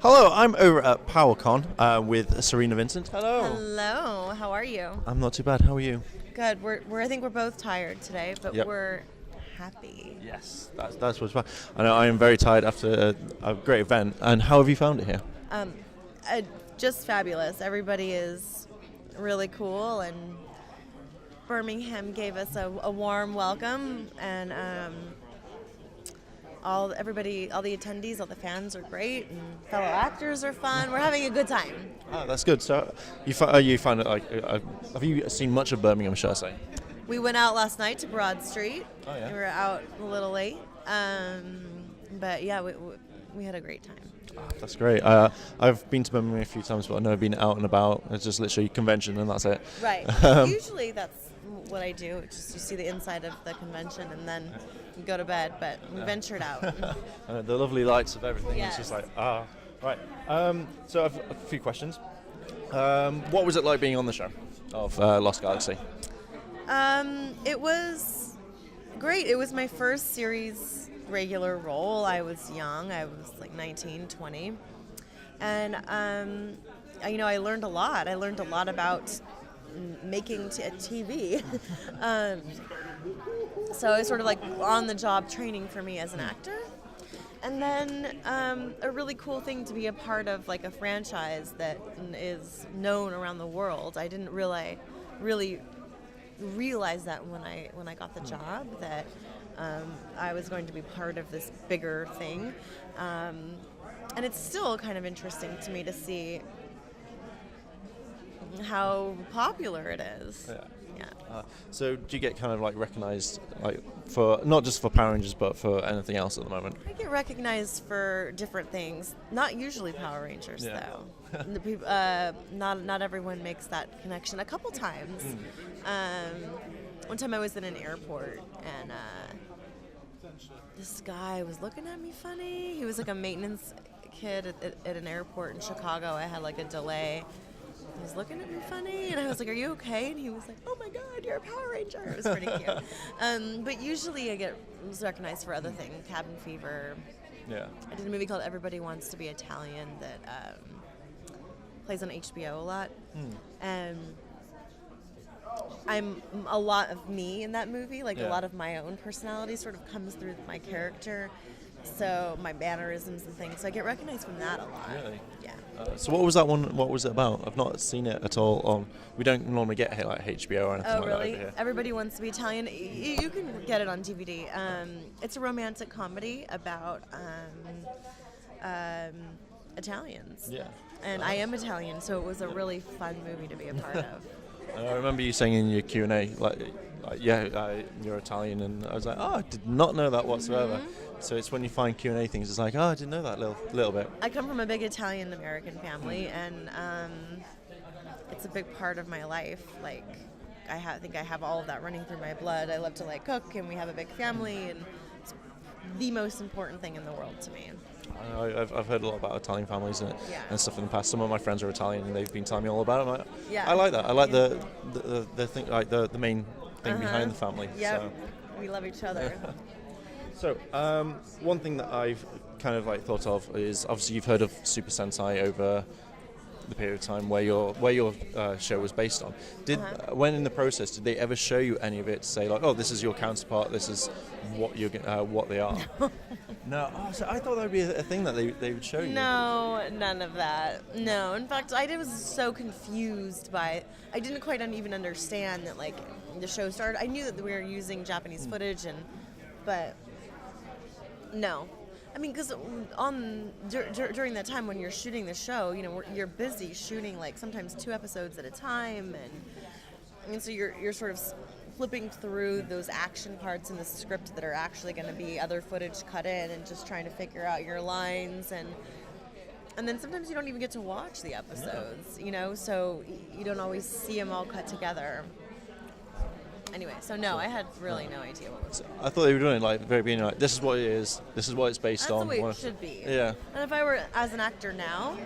Hello, I'm over at PowerCon with Cerina Vincent. Hello. Hello, how are you? I'm not too bad. How are you? Good. I think we're both tired today, but Yep. we're happy. Yes, that's what's fun. I know I am very tired after a great event. And how have you found it here? Um, just fabulous. Everybody is really cool, and Birmingham gave us a warm welcome, and all the attendees, all the fans are great, and fellow actors are fun. We're having a good time. Oh, that's good. So you find it like have you seen much of Birmingham? Shall I say? We went out last night to Broad Street. Oh, yeah. We were out a little late, but yeah, we had a great time. Oh, that's great. I've been to Birmingham a few times, but I've never been out and about. It's just literally convention and that's it. Right. Usually that's what I do. It's just you see the inside of the convention and then you go to bed, but we ventured out. The lovely lights of everything. Yes. It's just like, right. So I've a few questions. What was it like being on the show of Lost Galaxy? It was great. It was my first series regular role. I was young. I was like 19, 20. And, I learned a lot. I learned a lot about making TV. So it was sort of like on-the-job training for me as an actor. And then a really cool thing to be a part of, like a franchise that is known around the world. I didn't really realize that when I got the job, that I was going to be part of this bigger thing. And it's still kind of interesting to me to see how popular it is. Yeah. Yeah. So do you get kind of like recognized, like for not just for Power Rangers, but for anything else at the moment? I get recognized for different things. Not usually Power Rangers, though. The people, not everyone makes that connection. A couple times. One time I was in an airport and this guy was looking at me funny. He was like a maintenance kid at an airport in Chicago. I had like a delay. He was looking at me funny, and I was like, "Are you okay?" And he was like, "Oh my God, you're a Power Ranger!" It was pretty cute. But usually I get recognized for other things. Cabin Fever. Yeah. I did a movie called Everybody Wants to Be Italian that plays on HBO a lot, and I'm a lot of me in that movie. Like a lot of my own personality sort of comes through my character. So my mannerisms and things. So I get recognized from that a lot. Really? Yeah. So what was that one? What was it about? I've not seen it at all. On we don't normally get like HBO or anything Oh, like really? that over here. Everybody Wants to Be Italian. You can get it on DVD. It's a romantic comedy about Italians. Yeah. And I am Italian, so it was a really fun movie to be a part of. I remember you saying in your Q&A, you're Italian, and I was like, I did not know that whatsoever. So it's when you find Q&A things, it's like, I didn't know that little bit. I come from a big Italian-American family, and it's a big part of my life. Like, I think I have all of that running through my blood. I love to cook, and we have a big family, and it's the most important thing in the world to me. I've heard a lot about Italian families and stuff in the past. Some of my friends are Italian, and they've been telling me all about it. I like that. I like the thing, like the main thing behind the family. Yeah, so. We love each other. So, one thing that I've kind of thought of is obviously you've heard of Super Sentai over the period of time where your show was based on. When in the process, did they ever show you any of it to say this is your counterpart, this is what what they are? No. Oh, so I thought that would be a thing that they would show you. No, none of that. No, in fact, I was so confused by. I didn't quite even understand that the show started. I knew that we were using Japanese footage, but no. I mean, because during that time when you're shooting the show, you're busy shooting sometimes 2 episodes at a time, and so you're sort of flipping through those action parts in the script that are actually going to be other footage cut in, and just trying to figure out your lines, and then sometimes you don't even get to watch the episodes, so you don't always see them all cut together. Anyway, so no, I had really no idea what was. I thought they were doing it very beginning, this is what it is, this is what it's based on. That's the way it should be. Yeah. And if I were as an actor now,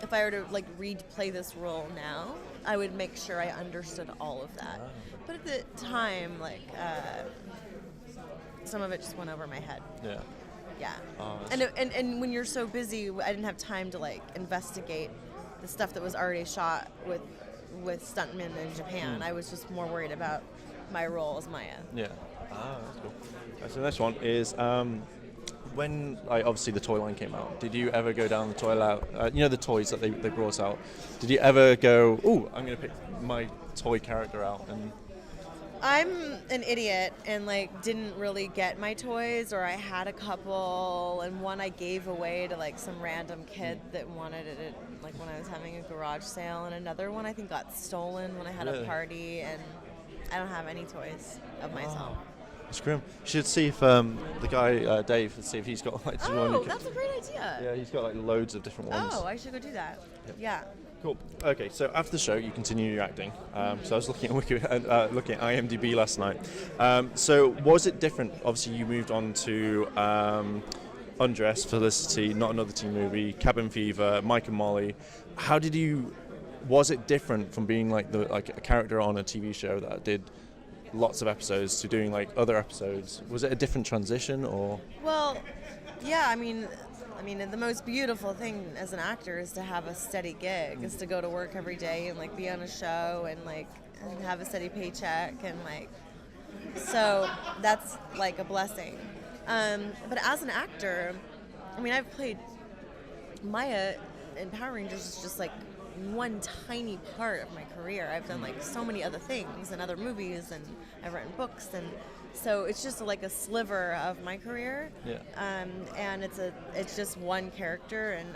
if I were to replay this role now, I would make sure I understood all of that. But at the time, some of it just went over my head. Yeah. Yeah. Oh, And when you're so busy, I didn't have time to like investigate the stuff that was already shot with stuntmen in Japan. I was just more worried about my role as Maya. Yeah. That's cool. So the next one is when obviously the toy line came out. Did you ever go down the toy out? The toys that they brought out. Did you ever go? Oh, I'm going to pick my toy character out and. I'm an idiot and like didn't really get my toys, or I had a couple and one I gave away to like some random kid that wanted it like when I was having a garage sale, and another one I think got stolen when I had a party, and I don't have any toys of myself. That's grim. You should see if the guy Dave, see if he's got like. That's a great idea. Yeah, he's got like loads of different ones. Oh, I should go do that. Yep. Yeah. Cool. Okay, so after the show, you continue your acting. So I was looking at looking at IMDb last night. So was it different? Obviously, you moved on to Undress, Felicity, Not Another Teen Movie, Cabin Fever, Mike and Molly. How did you? Was it different from being like a character on a TV show that did lots of episodes to doing like other episodes? Was it a different transition or? Well, yeah. I mean, the most beautiful thing as an actor is to have a steady gig, is to go to work every day and like be on a show and like and have a steady paycheck and like. So that's like a blessing. But as an actor, I mean, I've played Maya in Power Rangers is just like one tiny part of my career. I've done like so many other things and other movies, and I've written books, and so it's just like a sliver of my career. Yeah. And it's just one character. And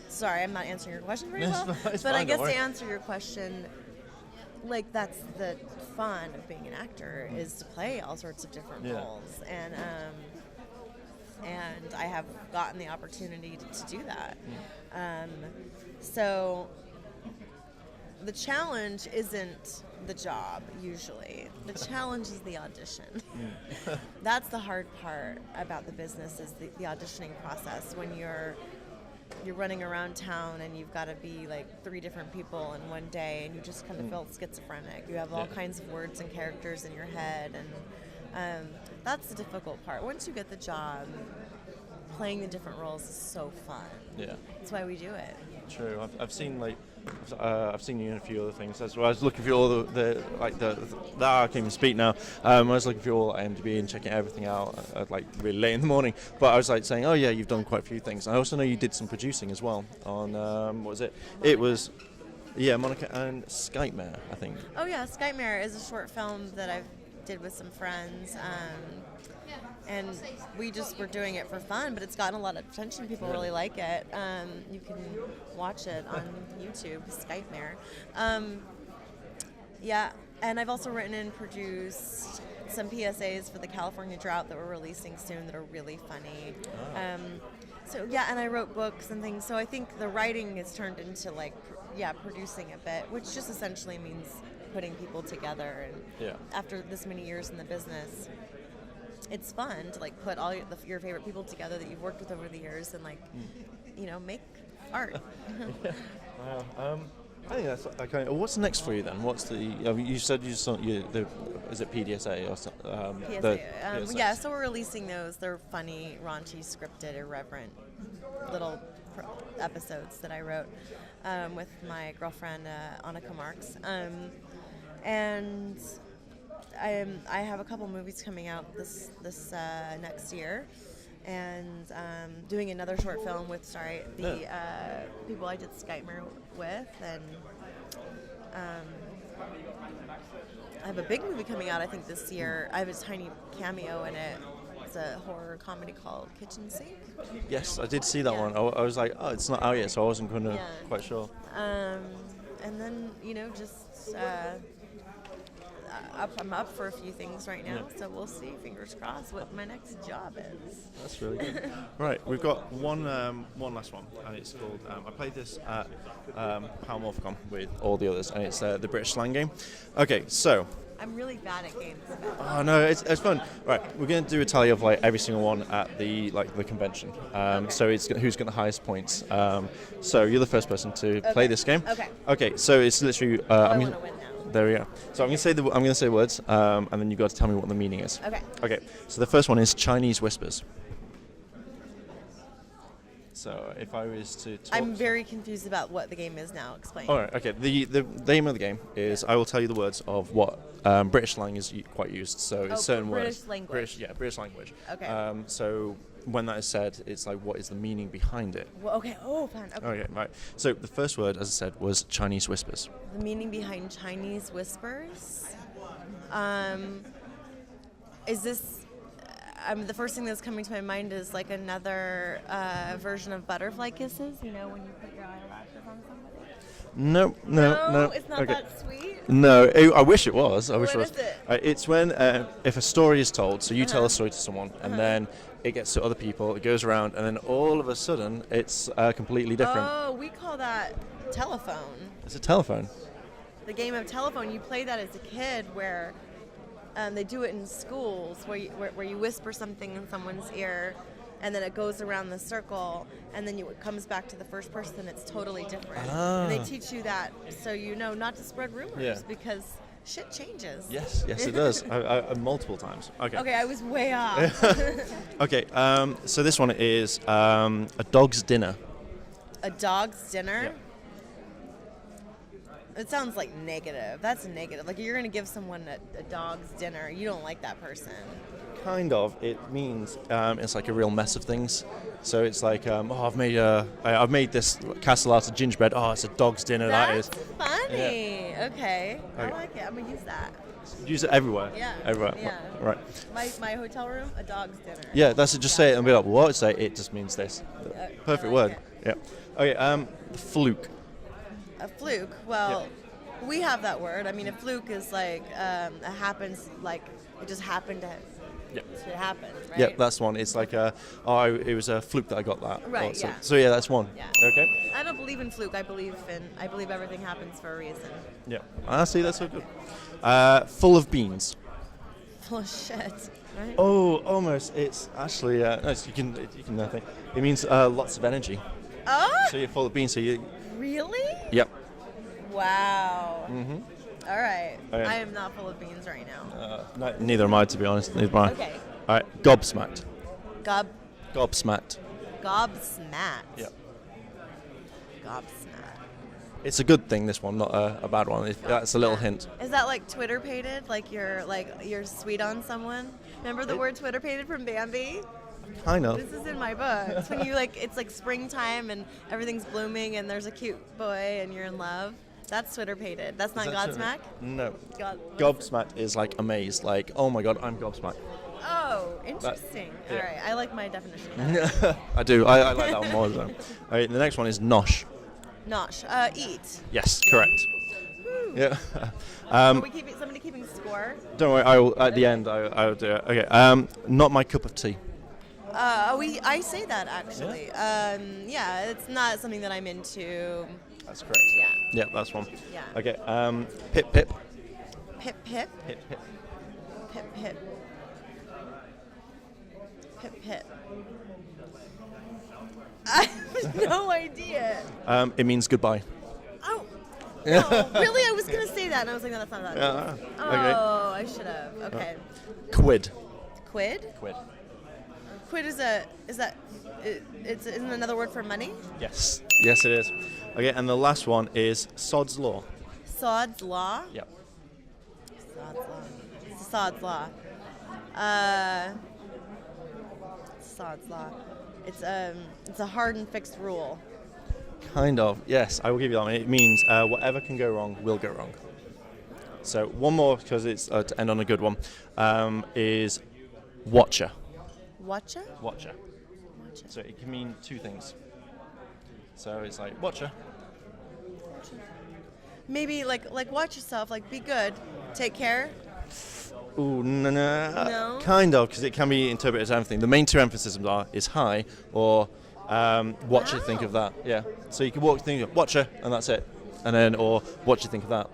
sorry, I'm not answering your question very well. But I guess to answer your question, like that's the fun of being an actor, is to play all sorts of different roles, and I have gotten the opportunity to do that. So the challenge isn't the job usually. The challenge is the audition. That's the hard part about the business, is the auditioning process, when you're running around town and you've got to be like 3 different people in one day, and you just kind of feel schizophrenic. You have all kinds of words and characters in your head, and that's the difficult part. Once you get the job, playing the different roles is so fun. Yeah, that's why we do it. True. I've seen I've seen you in a few other things as well. I was looking through all the I can't even speak now. I was looking through all IMDb and checking everything out like really late in the morning. But I was like saying, oh yeah, you've done quite a few things. I also know you did some producing as well on what was it? Monica. It was Monica and Skypemare, I think. Oh yeah, Skypemare is a short film that I did with some friends. And we just were doing it for fun, but it's gotten a lot of attention. People really like it. You can watch it on YouTube, Skypemare. Yeah, and I've also written and produced some PSAs for the California drought that we're releasing soon that are really funny. So yeah, and I wrote books and things. So I think the writing has turned into producing a bit, which just essentially means putting people together. And after this many years in the business, it's fun to like put all your favorite people together that you've worked with over the years and like, make art. Wow. I think that's okay. What's next for you then? What's the? You said is it PDSA or something? PSA. Yeah. So we're releasing those. They're funny, raunchy, scripted, irreverent little episodes that I wrote with my girlfriend Annika Marks, and. I have a couple movies coming out this next year, and doing another short film with the people I did Skypemare with, and I have a big movie coming out I think this year. I have a tiny cameo in it. It's a horror comedy called Kitchen Sink. Yes, I did see that one. I was like, oh, it's not out yet, so I wasn't quite sure. And then just. I'm up for a few things right now, so we'll see, fingers crossed, what my next job is. That's really good. Right, we've got one last one, and it's called, I played this at Palmorphicon with all the others, and it's the British slang game. Okay, so... I'm really bad at games. Oh no, it's fun. Right, we're going to do a tally of like every single one at the convention. So it's who's got the highest points. So you're the first person to play this game. Okay, so it's literally... I want to win now. There we go. So I'm going to say words, and then you've got to tell me what the meaning is. Okay. So the first one is Chinese whispers. So if I was to talk I'm very confused about what the game is now. Explain. All right, okay. The name of the game is I will tell you the words of what British slang is quite used. So it's certain British words. language. British language. Okay. So when that is said, it's like what is the meaning behind it? Well, okay. Oh, fine. Okay. Okay, right. So the first word, as I said, was Chinese whispers. The meaning behind Chinese whispers. Is this? The first thing that's coming to my mind is like another version of butterfly kisses. You know, when you put your eyelashes on somebody. No. It's not Okay. that sweet. No, I wish it was. I wish it was. What is it? It's when if a story is told, so you tell a story to someone, and then it gets to other people, it goes around, and then all of a sudden it's completely different. Oh, we call that telephone. It's a telephone. The game of telephone. You play that as a kid, where they do it in schools, where you whisper something in someone's ear, and then it goes around the circle, and then it comes back to the first person. It's totally different. And they teach you that so you know not to spread rumors because shit changes. Yes, it does. I multiple times. Okay, I was way off. Okay, so this one is a dog's dinner. A dog's dinner? Yeah. It sounds like negative. That's negative. Like you're going to give someone a dog's dinner. You don't like that person. Kind of. It means it's like a real mess of things. So it's like, I've made this castle out of gingerbread. Oh, it's a dog's dinner. That's that is funny. Yeah. Okay. I like it. I'm going to use that. Use it everywhere. Yeah. Everywhere. Yeah. Right. My hotel room, a dog's dinner. Yeah, that's it. Just say it and be like, what? Say it just means this. Perfect word. It. Yeah. Okay. The fluke. A fluke. Well, we have that word. I mean, a fluke is like it happens. Like it just happened to. Yeah. It happened, right? Yeah, that's one. It's like it was a fluke that I got that. Right. So, Yeah. So yeah, that's one. Yeah. Okay. I don't believe in fluke. I believe everything happens for a reason. Yeah. I see. That's so good. Full of beans. Full of shit. Right? Oh, almost. It's actually no. You can think. It means lots of energy. Oh. So you're full of beans. So you. Really? Yep. Wow. Mhm. All right. Okay. I am not full of beans right now. Neither am I, to be honest. Neither am I. Okay. All right. Gobsmacked. Gobsmacked. Gobsmacked. Yep. Gobsmacked. It's a good thing, this one, not a bad one. That's a little hint. Is that like Twitter pated? Like you're sweet on someone? Remember the word Twitter pated from Bambi? Kind of. This is in my book. It's when it's like springtime and everything's blooming and there's a cute boy and you're in love. That's Twitter pated. That's not Godsmack? No. What Gobsmacked is like amazed. Like, oh my god, I'm gobsmacked. Oh, interesting. Yeah. All right, I like my definition of that. I do. I like that one more. So. All right, the next one is nosh. Nosh. Eat. Yes, correct. Woo. Yeah. Are we somebody keeping score? Don't worry. I will at the end. I will do it. Okay. Not my cup of tea. I say that actually. Yeah, it's not something that I'm into. That's correct. Yeah. Yeah, that's one. Yeah. Okay. Pip pip. Pip pip. Pip pip. Pip pip. Pip pip. I have no idea. It means goodbye. Oh. No, really? I was gonna say that, and I was like, no, that's not that. Okay. Oh, I should have. Okay. Quid. Quid. Quid. Quid isn't another word for money? Yes. Yes, it is. Okay, and the last one is sod's law. Sod's law. Yep. Sod's law. Sod's law. Sod's law. It's a hard and fixed rule. Kind of. Yes, I will give you that one. It means whatever can go wrong will go wrong. So one more, because it's to end on a good one, is watcher. Watcher? Watcher. So it can mean two things. So it's like watcher. Maybe like watch yourself. Like be good. Take care. Ooh, no. No? Kind of, because it can be interpreted as anything. The main two emphases is hi or what you think of that. Yeah. So you can think of watcher and that's it, and then or what you think of that.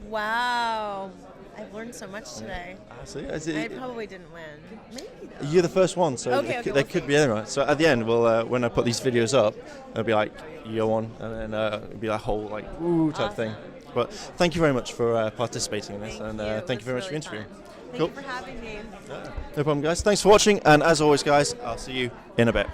Wow. I've learned so much today. I see. I probably didn't win. Maybe though. You're the first one, so Okay, there we'll could see. be anyone. So at the end, we'll when I put these videos up, it'll be like you're one, and then it'll be that whole like ooh type thing. But thank you very much for participating in this, and thank you very much for interviewing. Thank you for having me. No problem, guys. Thanks for watching, and as always, guys, I'll see you in a bit.